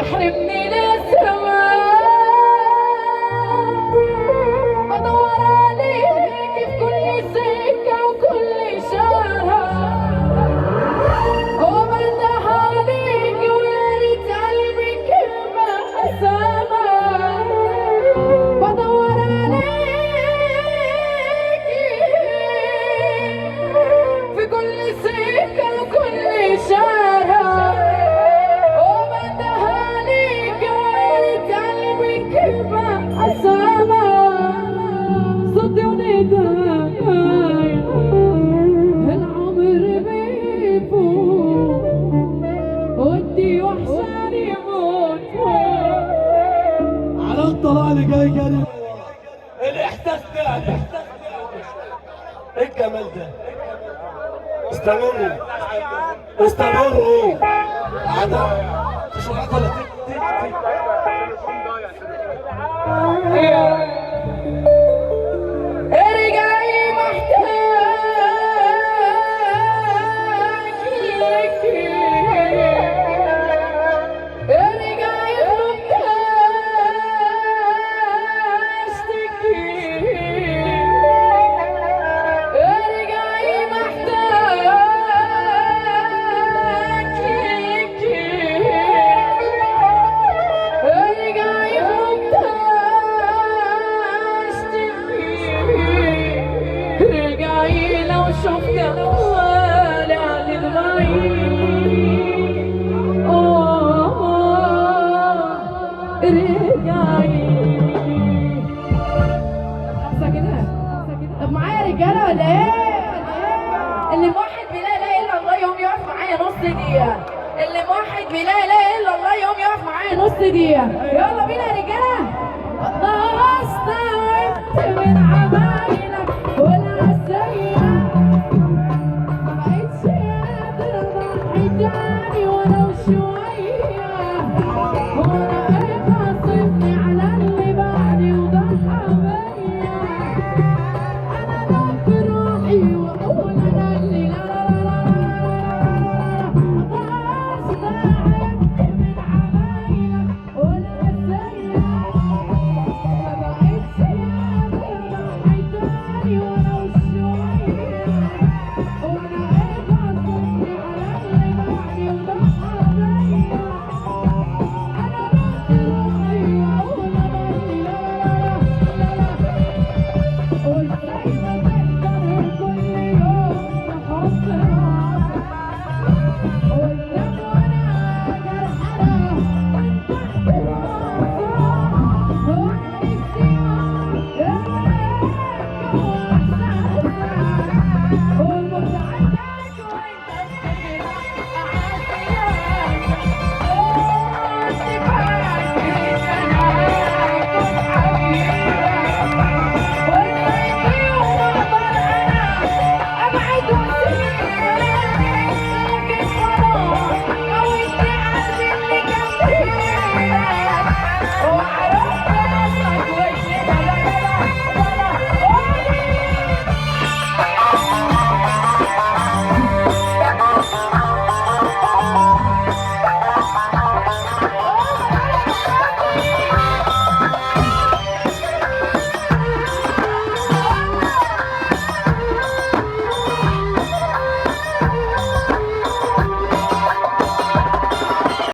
يحرمني للسماء بدور عليك في كل سكة وكل شارع وبنده عليك ويا ريت قلبي كلمة سما بدور عليك في كل سكة وكل شارع وبنده عليك ويا ريت قلبي كلمة سما صدي ونداي العمر بيفوت ودي وحشاني يموت على الطلاق اللي جاي جري الاحساس ده ايه الجمال ده؟ استمروا استمروا عدا تشوفوا ولا ارجعي محتاج لك ارجعي اشتكي ارجعي محتاج لك ارجعي رجعي لو شفت أولي على دمعي رجعي خمسة كده طب معايا رجالة ولا ايه؟ اللي موحد بلا اله الا الله يوم يقف معايا نص دقيقة اللي موحد بلا اله الا الله يوم يقف معايا نص دقيقة يلا بينا يا رجالة الله استعدت من عمايلك ولا سيئة ما بقتش قادر اضحي تاني ولو شوية